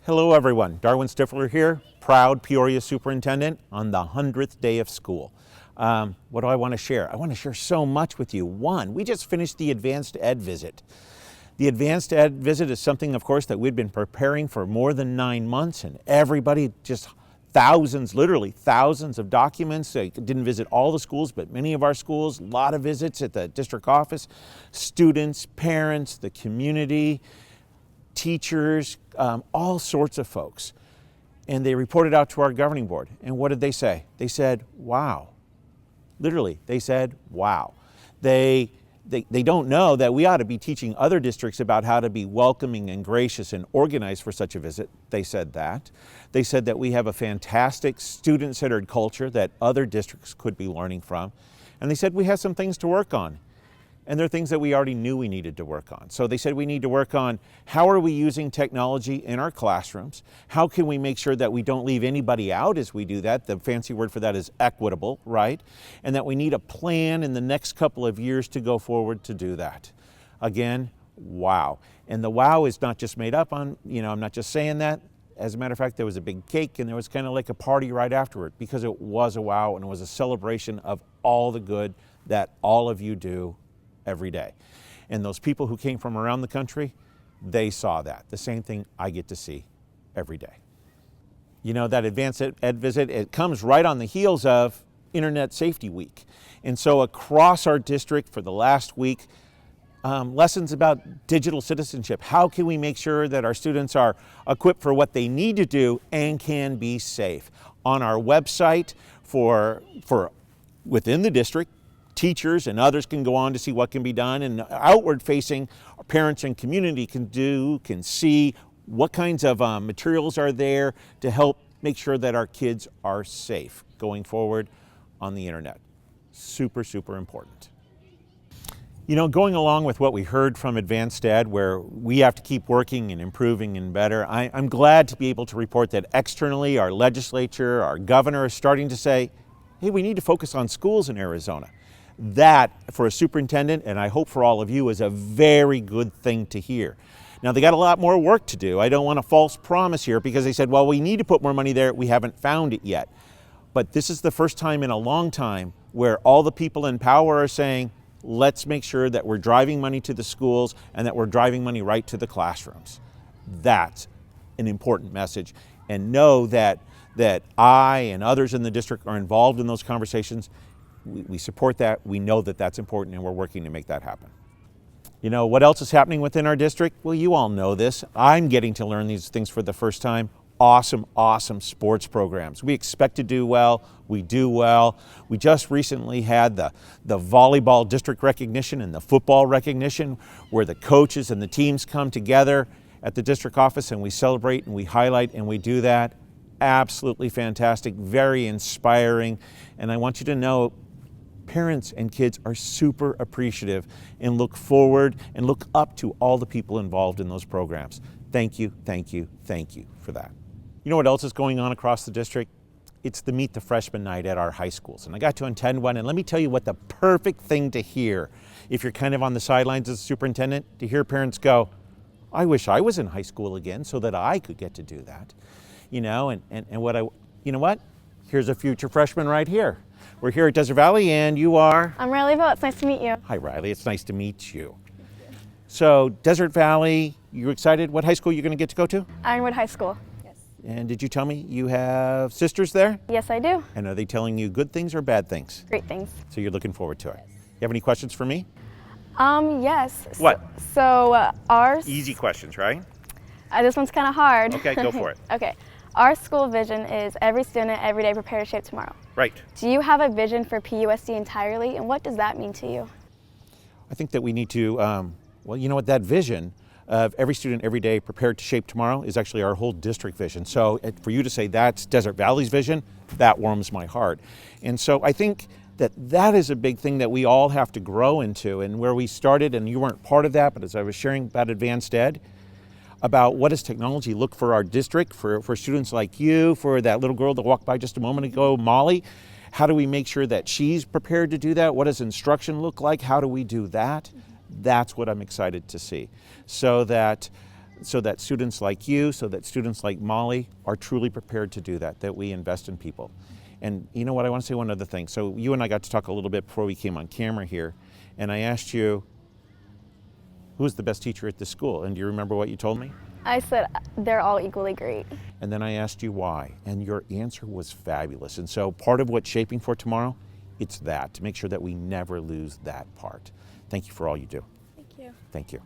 Hello everyone, Darwin Stifler here, proud Peoria superintendent on the 100th day of school. What do I want to share? I want to share so much with you. One, we just finished the Advanced Ed visit. The Advanced Ed visit is something, of course, that we've been preparing for more than 9 months, and everybody, just thousands, literally thousands of documents. They didn't visit all the schools, but many of our schools, a lot of visits at the district office, students, parents, the community, teachers, all sorts of folks. And they reported out to our governing board. And what did they say? They said, wow. Literally, they said, wow. They don't know that we ought to be teaching other districts about how to be welcoming and gracious and organized for such a visit. They said that. They said that we have a fantastic student-centered culture that other districts could be learning from. And they said we have some things to work on. And there are things that we already knew we needed to work on. So they said we need to work on how are we using technology in our classrooms? How can we make sure that we don't leave anybody out as we do that? The fancy word for that is equitable, right? And that we need a plan in the next couple of years to go forward to do that. Again, wow. And the wow is not just made up on, I'm not just saying that. As a matter of fact, there was a big cake and there was kind of like a party right afterward because it was a wow and it was a celebration of all the good that all of you do every day. And those people who came from around the country, they saw that. The same thing I get to see every day. That Advanced Ed visit, it comes right on the heels of Internet Safety Week. And so across our district for the last week, lessons about digital citizenship. How can we make sure that our students are equipped for what they need to do and can be safe? On our website for within the district, teachers and others can go on to see what can be done, and outward facing parents and community can see what kinds of materials are there to help make sure that our kids are safe going forward on the internet. Super, super important. Going along with what we heard from Advanced Ed, where we have to keep working and improving and better, I'm glad to be able to report that externally our legislature, our governor is starting to say, hey, we need to focus on schools in Arizona. That, for a superintendent, and I hope for all of you, is a very good thing to hear. Now, they got a lot more work to do. I don't want a false promise here because they said, well, we need to put more money there. We haven't found it yet. But this is the first time in a long time where all the people in power are saying, let's make sure that we're driving money to the schools and that we're driving money right to the classrooms. That's an important message. And know that I and others in the district are involved in those conversations. We support that. We know that that's important and we're working to make that happen. What else is happening within our district? Well, you all know this. I'm getting to learn these things for the first time. Awesome, awesome sports programs. We expect to do well. We do well. We just recently had the volleyball district recognition and the football recognition where the coaches and the teams come together at the district office and we celebrate and we highlight and we do that. Absolutely fantastic, very inspiring. And I want you to know parents and kids are super appreciative and look forward and look up to all the people involved in those programs. Thank you, thank you, thank you for that. You know what else is going on across the district? It's the Meet the Freshman night at our high schools. And I got to attend one, and let me tell you what the perfect thing to hear, if you're kind of on the sidelines as a superintendent, to hear parents go, I wish I was in high school again so that I could get to do that. You know what? Here's a future freshman right here. We're here at Desert Valley, and you are? I'm Riley Bell. It's nice to meet you. Hi, Riley. It's nice to meet you. So, Desert Valley, you excited? What high school are you going to get to go to? Ironwood High School. Yes. And did you tell me you have sisters there? Yes, I do. And are they telling you good things or bad things? Great things. So you're looking forward to it. Yes. You have any questions for me? Yes. What? So ours. Easy questions, right? This one's kind of hard. Okay, go for it. Okay. Our school vision is every student, every day, prepare to shape tomorrow. Right. Do you have a vision for PUSD entirely, and what does that mean to you? I think that we need to, that vision of every student, every day, prepared to shape tomorrow is actually our whole district vision. So for you to say that's Desert Valley's vision, that warms my heart. And so I think that is a big thing that we all have to grow into, and where we started, and you weren't part of that, but as I was sharing about Advanced Ed, about what does technology look for our district, for students like you, for that little girl that walked by just a moment ago, Molly. How do we make sure that she's prepared to do that? What does instruction look like? How do we do that? That's what I'm excited to see. So that so that students like you, so that students like Molly are truly prepared to do that, that we invest in people. And you know what, I want to say one other thing. So you and I got to talk a little bit before we came on camera here, and I asked you, who's the best teacher at this school? And do you remember what you told me? I said they're all equally great. And then I asked you why, and your answer was fabulous. And so part of what's shaping for tomorrow, it's that, to make sure that we never lose that part. Thank you for all you do. Thank you. Thank you.